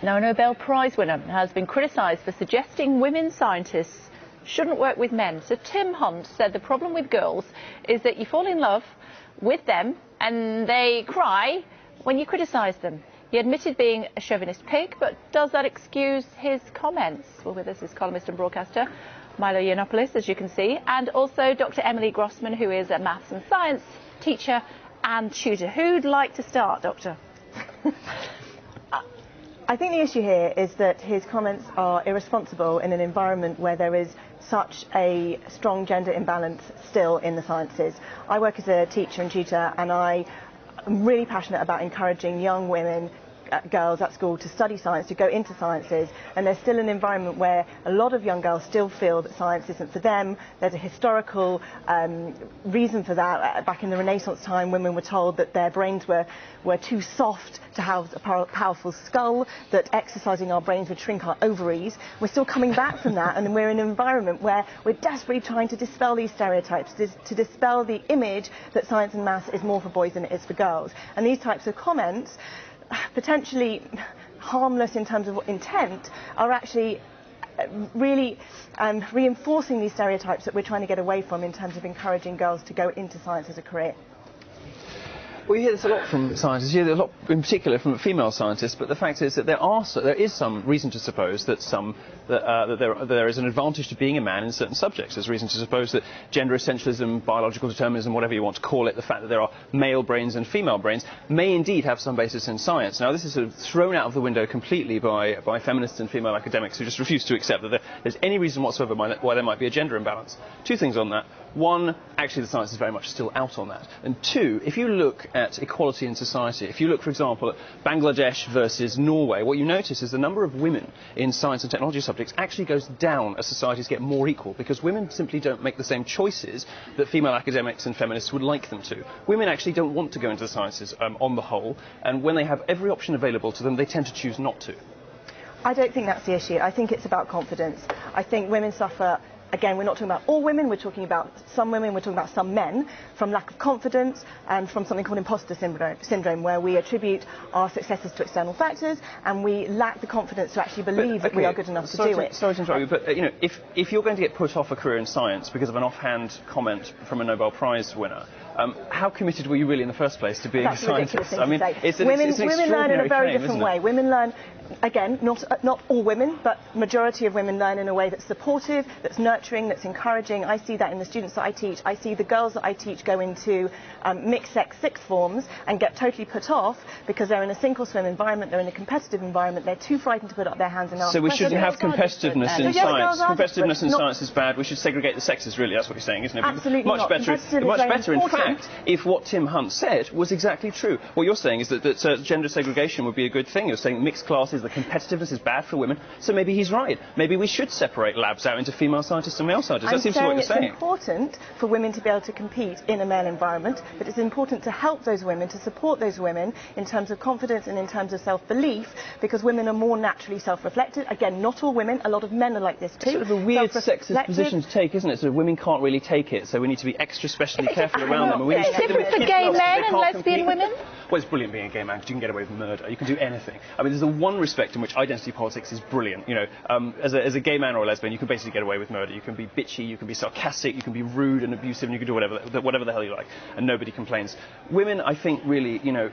Now, a Nobel Prize winner has been criticised for suggesting women scientists shouldn't work with men. So Tim Hunt said the problem with girls is that you fall in love with them and they cry when you criticise them. He admitted being a chauvinist pig, but does that excuse his comments? Well, with us is columnist and broadcaster Milo Yiannopoulos, as you can see, and also Dr. Emily Grossman, who is a maths and science teacher and tutor. Who'd like to start, Doctor? I think the issue here is that his comments are irresponsible in an environment where there is such a strong gender imbalance still in the sciences. I work as a teacher and tutor, and I am really passionate about encouraging young women, girls at school to study science, to go into sciences, and there's still an environment where a lot of young girls still feel that science isn't for them. There's a historical reason for that. Back in the Renaissance time, women were told that their brains were too soft to have a powerful skull, that exercising our brains would shrink our ovaries. We're still coming back from that, and we're in an environment where we're desperately trying to dispel these stereotypes, to dispel the image that science and maths is more for boys than it is for girls. And these types of comments, potentially harmless in terms of intent, are actually really reinforcing these stereotypes that we're trying to get away from in terms of encouraging girls to go into science as a career. We hear this a lot from scientists, you hear a lot in particular from female scientists, but the fact is that there is some reason to suppose that there is an advantage to being a man in certain subjects. There's reason to suppose that gender essentialism, biological determinism, whatever you want to call it, the fact that there are male brains and female brains, may indeed have some basis in science. Now, this is sort of thrown out of the window completely by feminists and female academics who just refuse to accept that there's any reason whatsoever why there might be a gender imbalance. Two things on that. One, actually the science is very much still out on that. And two, if you look at equality in society, if you look, for example, at Bangladesh versus Norway, what you notice is the number of women in science and technology subjects actually goes down as societies get more equal, because women simply don't make the same choices that female academics and feminists would like them to. Women actually don't want to go into the sciences on the whole, and when they have every option available to them, they tend to choose not to. I don't think that's the issue. I think it's about confidence. I think women suffer. Again, we're not talking about all women, we're talking about some women, we're talking about some men, from lack of confidence and from something called imposter syndrome, where we attribute our successes to external factors and we lack the confidence to actually believe that we are good enough to do it. Sorry to interrupt you, but you know, if you're going to get put off a career in science because of an offhand comment from a Nobel Prize winner, how committed were you really in the first place to being a scientist? I mean, women learn in a very different way. Women learn, again, not all women, but majority of women learn in a way that's supportive, that's nurturing, that's encouraging. I see that in the students that I teach. I see the girls that I teach go into mixed-sex sixth forms and get totally put off because they're in a sink-or-swim environment, they're in a competitive environment, they're too frightened to put up their hands and ask. So we shouldn't have competitiveness in science. Competitiveness in science is bad. We should segregate the sexes, really. That's what you're saying, isn't it? Absolutely not. Much better, in fact, if what Tim Hunt said was exactly true. What you're saying is that gender segregation would be a good thing. You're saying mixed classes, the competitiveness is bad for women. So maybe he's right. Maybe we should separate labs out into female scientists and male scientists. That seems to be what you're saying. It's important for women to be able to compete in a male environment, but it's important to help those women, to support those women in terms of confidence and in terms of self-belief, because women are more naturally self-reflected. Again, not all women, a lot of men are like this too. It's sort of a weird sexist position to take, isn't it? So women can't really take it, so we need to be extra specially careful around them. It's different for gay men and lesbian women? Well, it's brilliant being a gay man because you can get away with murder. You can do anything. I mean, there's the one respect in which identity politics is brilliant. You know, as a gay man or a lesbian, you can basically get away with murder. You can be bitchy, you can be sarcastic, you can be rude and abusive, and you can do whatever the hell you like, and nobody complains. Women, I think, really, you know,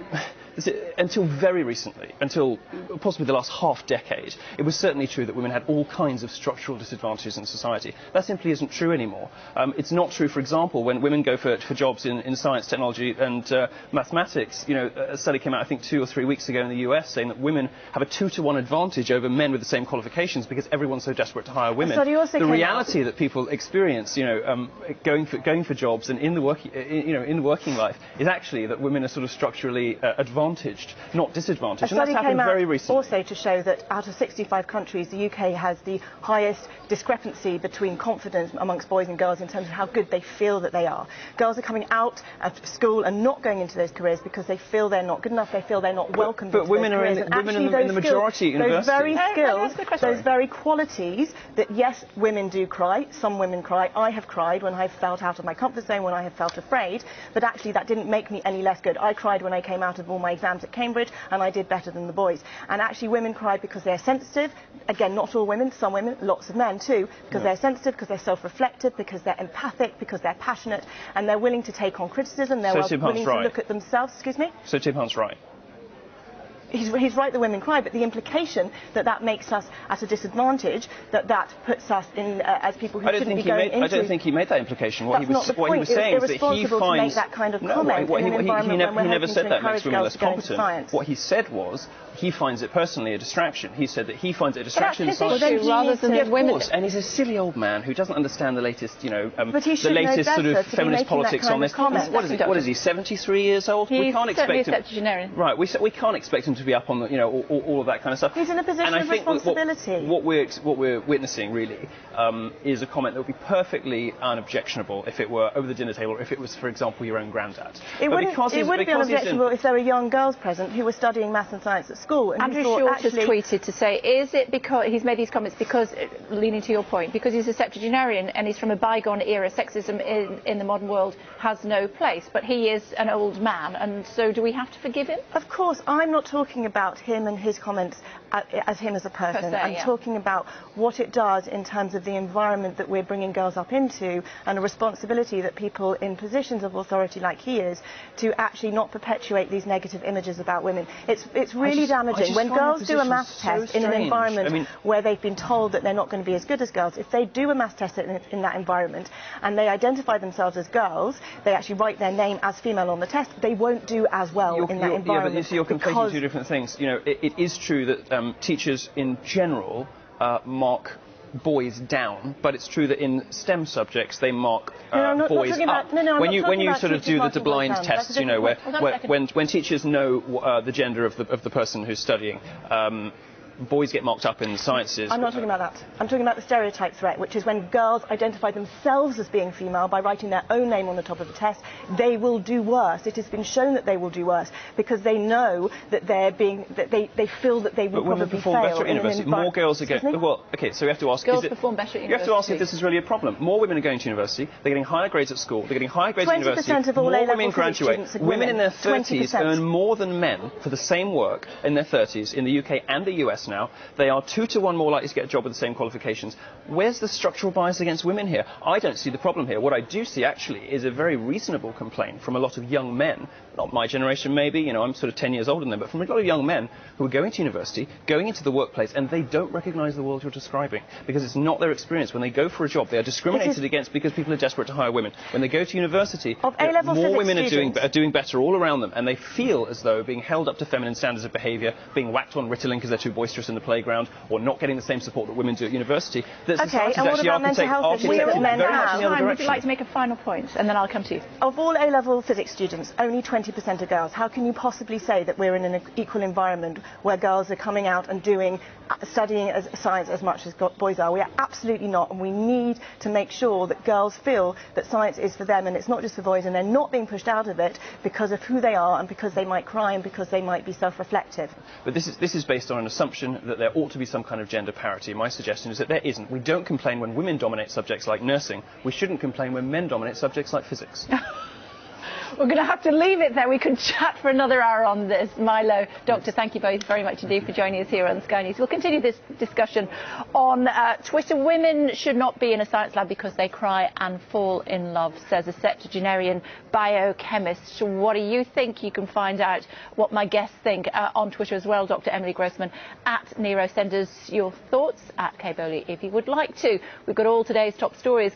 until very recently, until possibly the last half decade, it was certainly true that women had all kinds of structural disadvantages in society. That simply isn't true anymore. It's not true, for example, when women go for jobs in science, technology and mathematics. You know, a study came out, I think, 2 or 3 weeks ago in the US saying that women have a 2-to-1 advantage over men with the same qualifications because everyone's so desperate to hire women. The reality that people experience, you know, going for jobs and in the working life is actually that women are sort of structurally advantaged, not disadvantaged. And that's happened very recently. Also to show that out of 65 countries, the UK has the highest discrepancy between confidence amongst boys and girls in terms of how good they feel that they are. Girls are coming out of school and not going into those careers because they feel they're not good enough, they feel they're not welcomed. But women are in the majority at university. Those very skills, those very qualities that, yes, women do cry, some women cry. I have cried when I've felt out of my comfort zone, when I have felt afraid, but actually that didn't make me any less good. I cried when I came out of all my my exams at Cambridge and I did better than the boys. And actually women cry because they're sensitive. Again, not all women, some women, lots of men too, because they're sensitive, because they're self-reflective, because they're empathic, because they're passionate, and they're willing to take on criticism, they're willing to look at themselves. Excuse me? So Tim Hunt's right. He's right that women cry, but the implication that that makes us at a disadvantage, that puts us in as people who shouldn't be going into... I don't think he made that implication. What he was saying is that he finds... to make that kind of comment in an environment when we're never said that makes women less competent. What he said was he finds it personally a distraction. He said that he finds it a distraction in science. Rather than women. And he's a silly old man who doesn't understand the latest, but he the latest sort of feminist politics on this. What is he? 73 years old? We can't expect him. Septuagenarian. Right. We can't expect him to be up on the, all of that kind of stuff. He's in a position of responsibility. What we're witnessing really is a comment that would be perfectly unobjectionable if it were over the dinner table, or if it was, for example, your own granddad. It wouldn't be unobjectionable if there were young girls present who were studying maths and science at school. And Andrew Short has tweeted to say, is it because he's made these comments because, leaning to your point, because he's a septuagenarian and he's from a bygone era, sexism in the modern world has no place, but he is an old man, and so do we have to forgive him? Of course, I'm not talking about him and his comments as him as a person. I'm talking about what it does in terms of the environment that we're bringing girls up into, and a responsibility that people in positions of authority like he is to actually not perpetuate these negative images about women. It's really damaging. When girls do a maths test in an environment where they've been told that they're not going to be as good as girls, if they do a maths test in that environment and they identify themselves as girls, they actually write their name as female on the test, they won't do as well in that environment. Yeah, but you see, you're conflating two different things. It is true that teachers in general mark boys down, but it's true that in STEM subjects they mark boys up. When you sort of do the blind tests, when teachers know the gender of the person who's studying, boys get marked up in the sciences. I'm not talking about that. I'm talking about the stereotype threat, which is when girls identify themselves as being female by writing their own name on the top of the test, they will do worse. It has been shown that they will do worse because they know that they feel that they will probably fail. Better at university. More girls are going. Well, okay, so we have to ask. Girls perform better at university. You have to ask if this is really a problem. More women are going to university. They're getting higher grades at school. They're getting higher grades at university. 20% of all more women graduate. Women in their 30s earn more than men for the same work in their 30s in the UK and the US now. They are 2 to 1 more likely to get a job with the same qualifications. Where's the structural bias against women here? I don't see the problem here. What I do see, actually, is a very reasonable complaint from a lot of young men, not my generation maybe, I'm sort of 10 years older than them, but from a lot of young men who are going to university, going into the workplace, and they don't recognise the world you're describing, because it's not their experience. When they go for a job, they are discriminated against because people are desperate to hire women. When they go to university, more women are doing better all around them, and they feel as though being held up to feminine standards of behaviour, being whacked on Ritalin because they're too boisterous in the playground, or not getting the same support that women do at university, that society is actually architected very much in the other direction. Would you like to make a final point, and then I'll come to you? Of all A-level physics students, only 20% are girls. How can you possibly say that we're in an equal environment where girls are coming out and studying science as much as boys are? We are absolutely not, and we need to make sure that girls feel that science is for them and it's not just for boys, and they're not being pushed out of it because of who they are and because they might cry and because they might be self-reflective. But this is based on an assumption that there ought to be some kind of gender parity. My suggestion is that there isn't. We don't complain when women dominate subjects like nursing. We shouldn't complain when men dominate subjects like physics. We're going to have to leave it there. We could chat for another hour on this. Milo, Doctor, thank you both very much indeed for joining us here on Sky News. We'll continue this discussion on Twitter. Women should not be in a science lab because they cry and fall in love, says a septuagenarian biochemist. What do you think? You can find out what my guests think on Twitter as well. Dr. Emily Grossman at Nero. Send us your thoughts at Kay Burley if you would like to. We've got all today's top stories.